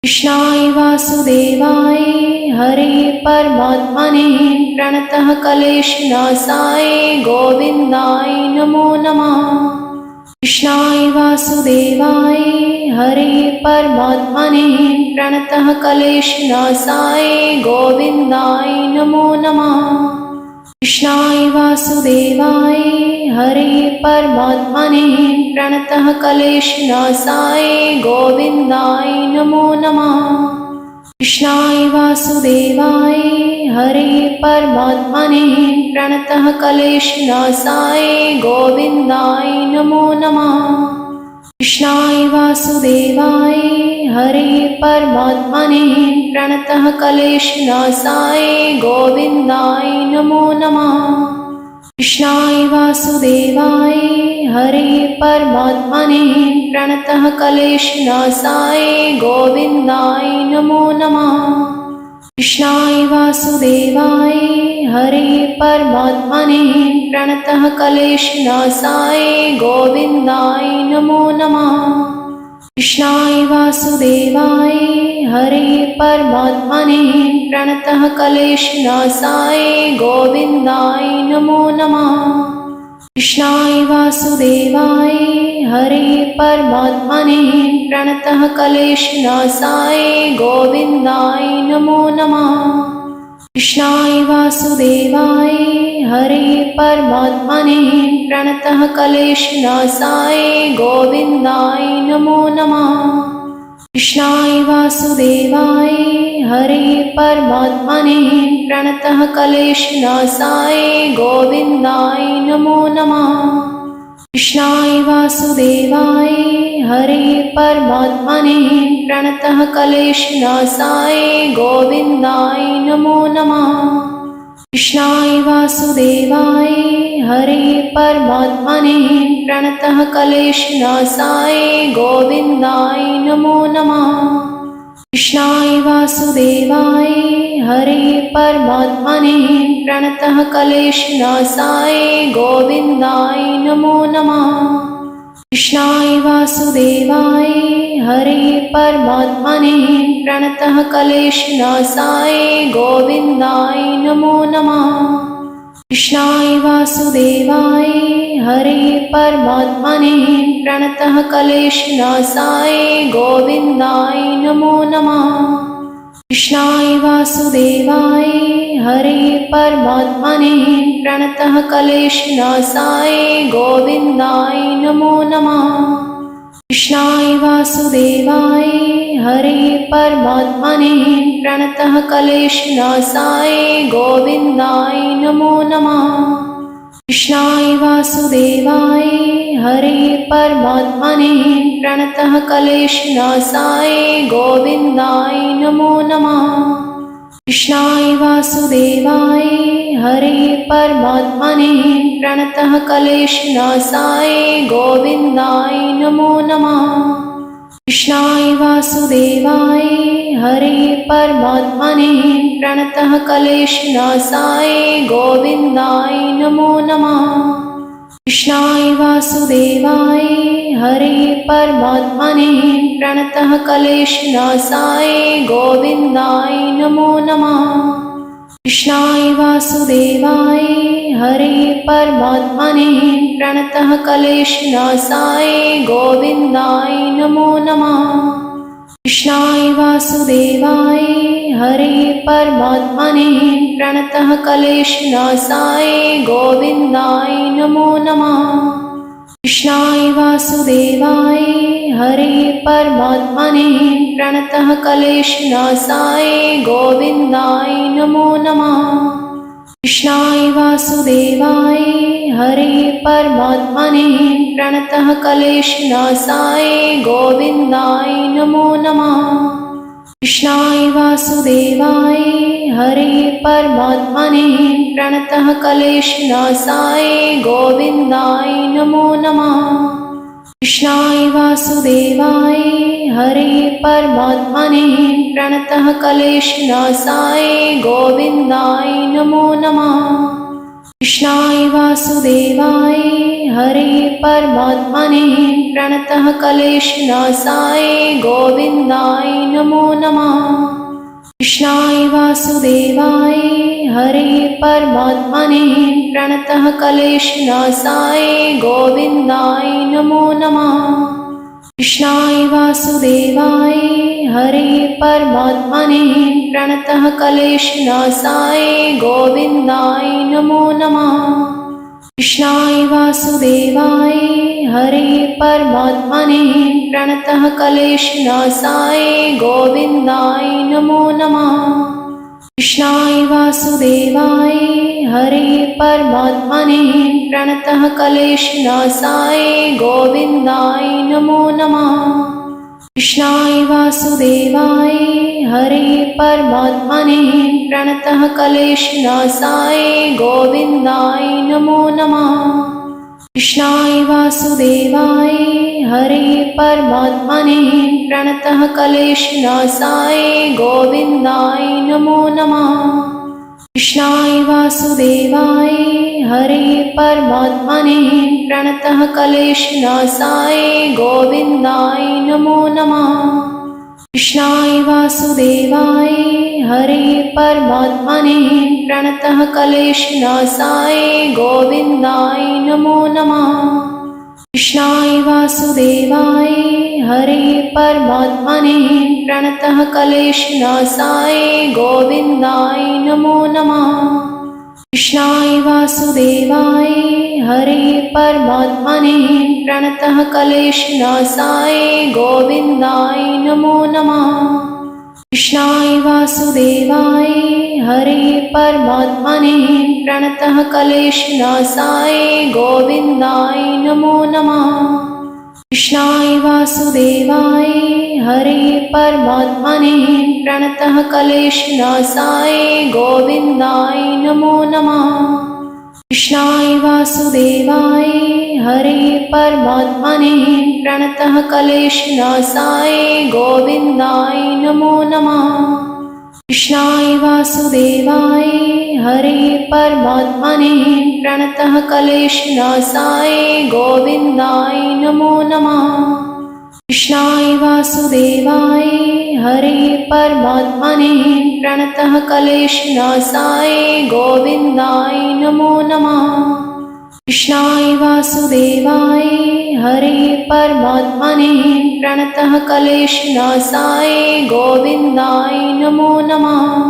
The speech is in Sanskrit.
कृष्णाय वासुदेवाय हरे परमात्मने प्रणतः क्लेशनाशाय गोविन्दाय नमो नमः। कृष्णाय वासुदेवाय हरे परमात्मने प्रणतः क्लेशनाशाय गोविन्दाय नमो नमः। कृष्णाय वासुदेवाय हरे परमात्मने प्रणतः क्लेशनाशाय गोविन्दाय नमो नमः। कृष्णाय वासुदेवाय हरे परमात्मने प्रणतः क्लेशनाशाय गोविन्दाय नमो नमः। कृष्णाय वासुदेवाय हरे परमात्मने प्रणतः क्लेशनाशाय गोविन्दाय नमो नमः। कृष्णाय वासुदेवाय हरे परमात्मने प्रणतः क्लेशनाशाय गोविन्दाय नमो नमः। कृष्णाय वासुदेवाय हरे परमात्मने प्रणतः क्लेशनाशाय गोविन्दाय नमो नमः। कृष्णाय वासुदेवाय हरे परमात्मने प्रणतः क्लेशनाशाय गोविन्दाय नमो नमः। कृष्णाय वासुदेवाय हरे परमात्मने प्रणतः क्लेशनाशाय गोविन्दाय नमो नमः। कृष्णाय वासुदेवाय हरे परमात्मने प्रणतः क्लेशनाशाय गोविन्दाय नमो नमः। कृष्णाय वासुदेवाय हरे परमात्मने प्रणतः क्लेशनाशाय गोविन्दाय नमो नमः। कृष्णाय वासुदेवाय हरे परमात्मने प्रणतः क्लेशनाशाय गोविन्दाय नमो नमः। कृष्णाय वासुदेवाय हरे परमात्मने प्रणतः क्लेशनाशाय गोविन्दाय नमो नमः। कृष्णाय वासुदेवाय हरे परमात्मने प्रणतः क्लेशनाशाय गोविन्दाय नमो नमः। कृष्णाय वासुदेवाय हरे परमात्मने प्रणतः क्लेशनाशाय गोविन्दाय नमो नमः। कृष्णाय वासुदेवाय हरे परमात्मने प्रणतः क्लेशनाशाय गोविन्दाय नमो नमः। कृष्णाय वासुदेवाय हरे परमात्मने प्रणतः क्लेशनाशाय गोविन्दाय नमो नमः। कृष्णाय वासुदेवाय हरे परमात्मने प्रणतः क्लेशनाशाय गोविन्दाय नमो नमः। कृष्णाय वासुदेवाय हरे परमात्मने प्रणतः क्लेशनाशाय गोविन्दाय नमो नमः। कृष्णाय वासुदेवाय हरे परमात्मने प्रणतः क्लेशनाशाय गोविन्दाय नमो नमः। कृष्णाय वासुदेवाय हरे परमात्मने प्रणतः क्लेशनाशाय गोविन्दाय नमो नमः। कृष्णाय वासुदेवाय हरे परमात्मने प्रणतः क्लेशनाशाय गोविन्दाय नमो नमः। कृष्णाय वासुदेवाय हरे परमात्मने प्रणतः क्लेशनाशाय गोविन्दाय नमो नमः। कृष्णाय वासुदेवाय हरे परमात्मने प्रणतः क्लेशनाशाय गोविन्दाय नमो नमः। कृष्णाय वासुदेवाय हरे परमात्मने प्रणतः क्लेशनाशाय गोविन्दाय नमो नमः। कृष्णाय वासुदेवाय हरे परमात्मने प्रणतः क्लेशनाशाय गोविन्दाय नमो नमः। कृष्णाय वासुदेवाय हरे परमात्मने प्रणतः क्लेशनाशाय गोविन्दाय नमो नमः। कृष्णाय वासुदेवाय हरे परमात्मने प्रणतः क्लेशनाशाय गोविन्दाय नमो नमः। कृष्णाय वासुदेवाय हरे परमात्मने प्रणतः क्लेशनाशाय गोविन्दाय नमो परमात्मने प्रणतः क्लेशनाशाय गोविन्दाय नमो नमः। कृष्णाय वासुदेवाय हरे परमात्मने प्रणतः क्लेशनाशाय गोविन्दाय नमो नमः। कृष्णाय वासुदेवाय हरे परमात्मने प्रणतः क्लेशनाशाय गोविन्दाय नमो नमः। कृष्णाय वासुदेवाय हरे परमात्मने प्रणतः क्लेशनाशाय गोविन्दाय नमो नमः। कृष्णाय वासुदेवाय हरे परमात्मने प्रणतः क्लेशनाशाय गोविन्दाय नमो नमः। कृष्णाय वासुदेवाय हरे परमात्मने प्रणतः क्लेशनाशाय गोविन्दाय नमो नमः। कृष्णाय वासुदेवाय हरे परमात्मने प्रणतः क्लेशनाशाय गोविन्दाय नमो नमः। कृष्णाय वासुदेवाय हरे परमात्मने प्रणतः क्लेशनाशाय गोविन्दाय नमो नमः। कृष्णाय वासुदेवाय हरे परमात्मने प्रणतः क्लेशनाशाय गोविन्दाय नमो नमः। कृष्णाय वासुदेवाय हरे परमात्मने प्रणतः क्लेशनाशाय गोविन्दाय नमो नमः। कृष्णाय वासुदेवाय हरे परमात्मने प्रणतः क्लेशनाशाय गोविन्दाय नमो नमः। कृष्णाय वासुदेवाय हरे परमात्मने प्रणतः क्लेशनाशाय गोविन्दाय नमो नमः। कृष्णाय वासुदेवाय हरे परमात्मने प्रणतः क्लेशनाशाय गोविन्दाय नमो नमः। कृष्णाय वासुदेवाय हरे परमात्मने प्रणतः क्लेशनाशाय गोविन्दाय नमो नमः। कृष्णाय वासुदेवाय हरे परमात्मने प्रणतः क्लेशनाशाय गोविन्दाय नमो नमः। कृष्णाय वासुदेवाय हरे परमात्मने प्रणतः क्लेशनाशाय गोविन्दाय नमो नमः।